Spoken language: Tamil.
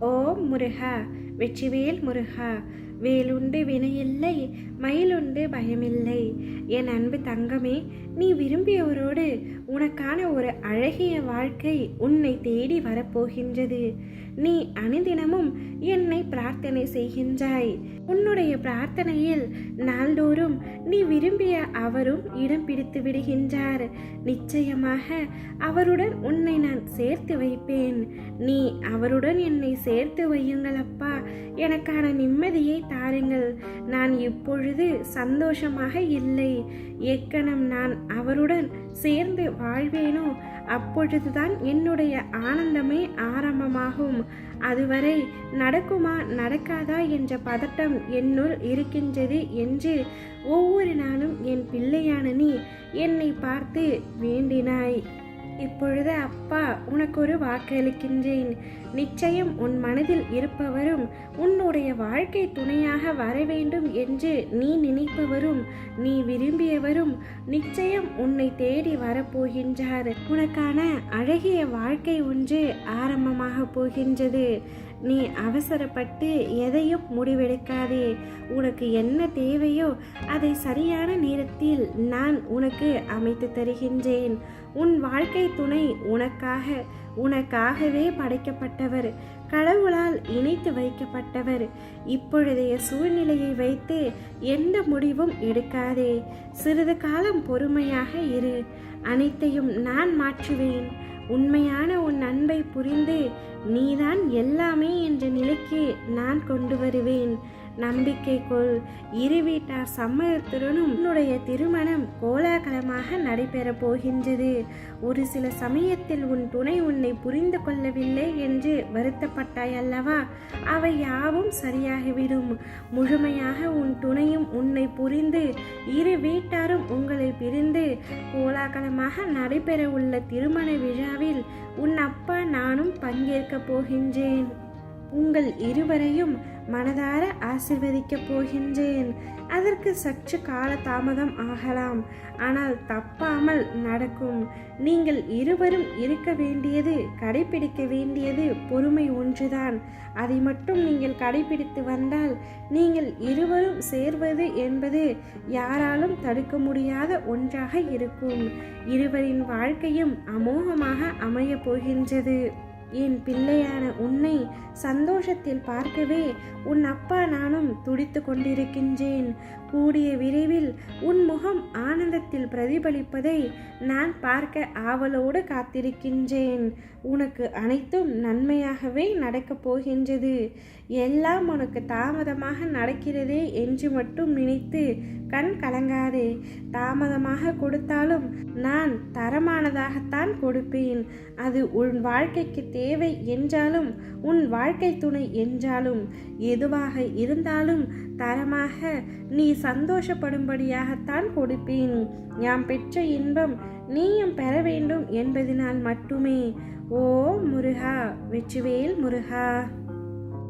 ஓம் முருகா, வெற்றிவேல் முருகா. வேலுண்டு வினையில்லை, மயிலுண்டு பயமில்லை. என் அன்பு தங்கமே, நீ விரும்பியவரோடு உனக்கான ஒரு அழகிய வாழ்க்கை உன்னை தேடி வரப்போகின்றது. நீ அனுதினமும் என்னை பிரார்த்தனை செய்கின்றாய். உன்னுடைய பிரார்த்தனையில் நாள்தோறும் நீ விரும்பிய அவரும் இடம் பிடித்து விடுகின்றார். நிச்சயமாக அவருடன் உன்னை நான் சேர்த்து வைப்பேன். நீ அவருடன் என்னை சேர்த்து வையுங்கள் அப்பா. எனக்கான நிம்மதியை தாருங்கள். நான் இப்பொழுது சந்தோஷமாக இல்லை. எக்கணம் நான் அவருடன் சேர்ந்து வாழ்வேனோ அப்பொழுதுதான் என்னுடைய ஆனந்தமே ஆரம்பமாகும். அதுவரை நடக்குமா நடக்காதா என்ற பதட்டம் என்னுள் இருக்கின்றது என்று ஒவ்வொரு நாளும் என் பிள்ளையான நீ என்னை பார்த்து வேண்டினாய். இப்பொழுது அப்பா உனக்கு ஒரு வாக்களிக்கின்றேன். நிச்சயம் உன் மனதில் இருப்பவரும் உன்னுடைய வாழ்க்கை துணையாக வர வேண்டும் என்று நீ நினைப்பவரும் நீ விரும்பியவரும் நிச்சயம் உன்னை தேடி வரப்போகின்றார். உனக்கான அழகிய வாழ்க்கை ஒன்று ஆரம்பமாக போகின்றது. நீ அவசரப்பட்டு எதையும் முடிவெடுக்காதே. உனக்கு என்ன தேவையோ அதை சரியான நேரத்தில் நான் உனக்கு அமைத்து தருகின்றேன். உன் வாழ்க்கை துணை உனக்காகவே படைக்கப்பட்டவர், கடவுளால் இணைத்து வைக்கப்பட்டவர். இப்பொழுதைய சூழ்நிலையை வைத்து எந்த முடிவும் எடுக்காதே. சிறிது காலம் பொறுமையாக இரு. அனைத்தையும் நான் மாற்றுவேன். உண்மையான உன் அன்பை புரிந்து நீதான் எல்லாமே என்ற நிலைக்கு நான் கொண்டு வருவேன். நம்பிக்கை கொள். இரு வீட்டார் சம்மதத்துடனும் உன்னுடைய திருமணம் கோலாகலமாக நடைபெறப் போகின்றது. ஒரு சில சமயத்தில் உன் துணை உன்னை புரிந்து கொள்ளவில்லை என்று வருத்தப்பட்டாய் அல்லவா? அவை யாவும் சரியாகிவிடும். முழுமையாக உன் துணையும் உன்னை புரிந்து இரு வீட்டாரும் உங்களை பிரிந்து கோலாகலமாக நடைபெற உள்ள திருமண விழாவில் உன் அப்பா நானும் பங்கேற்கப் போகின்றேன். உங்கள் இருவரையும் மனதார ஆசிர்வதிக்கப் போகின்றேன். அதற்கு சற்று கால தாமதம் ஆகலாம், ஆனால் தப்பாமல் நடக்கும். நீங்கள் இருவரும் இருக்க வேண்டியது, கடைபிடிக்க வேண்டியது பொறுமை ஒன்றுதான். அதை மட்டும் நீங்கள் கடைபிடித்து வந்தால் நீங்கள் இருவரும் சேர்வது என்பது யாராலும் தடுக்க முடியாத ஒன்றாக இருக்கும். இருவரின் வாழ்க்கையும் அமோகமாக அமையப் போகின்றது. என் பிள்ளையான உன்னை சந்தோஷத்தில் பார்க்கவே உன் அப்பா நானும் துடித்து கொண்டிருக்கின்றேன். கூடிய விரைவில் உன் முகம் ஆனந்தத்தில் பிரதிபலிப்பதை நான் பார்க்க ஆவலோடு காத்திருக்கின்றேன். உனக்கு அனைத்தும் நன்மையாகவே நடக்கப் போகின்றது. எல்லாம் உனக்கு தாமதமாக நடக்கிறதே என்று மட்டும் நினைத்து கண் கலங்காதே. தாமதமாக கொடுத்தாலும் நான் தரமானதாகத்தான் கொடுப்பேன். அது உன் வாழ்க்கைக்கு தேவை என்றாலும் உன் வாழ்க்கை துணை என்றாலும் எதுவாக இருந்தாலும் தரமாக நீ சந்தோஷப்படும்படியாகத்தான் கொடுப்பேன். யாம் பெற்ற இன்பம் நீயும் பெற வேண்டும் என்பதனால் மட்டுமே. ஓ முருகா, வெற்றிவேல் முருகா.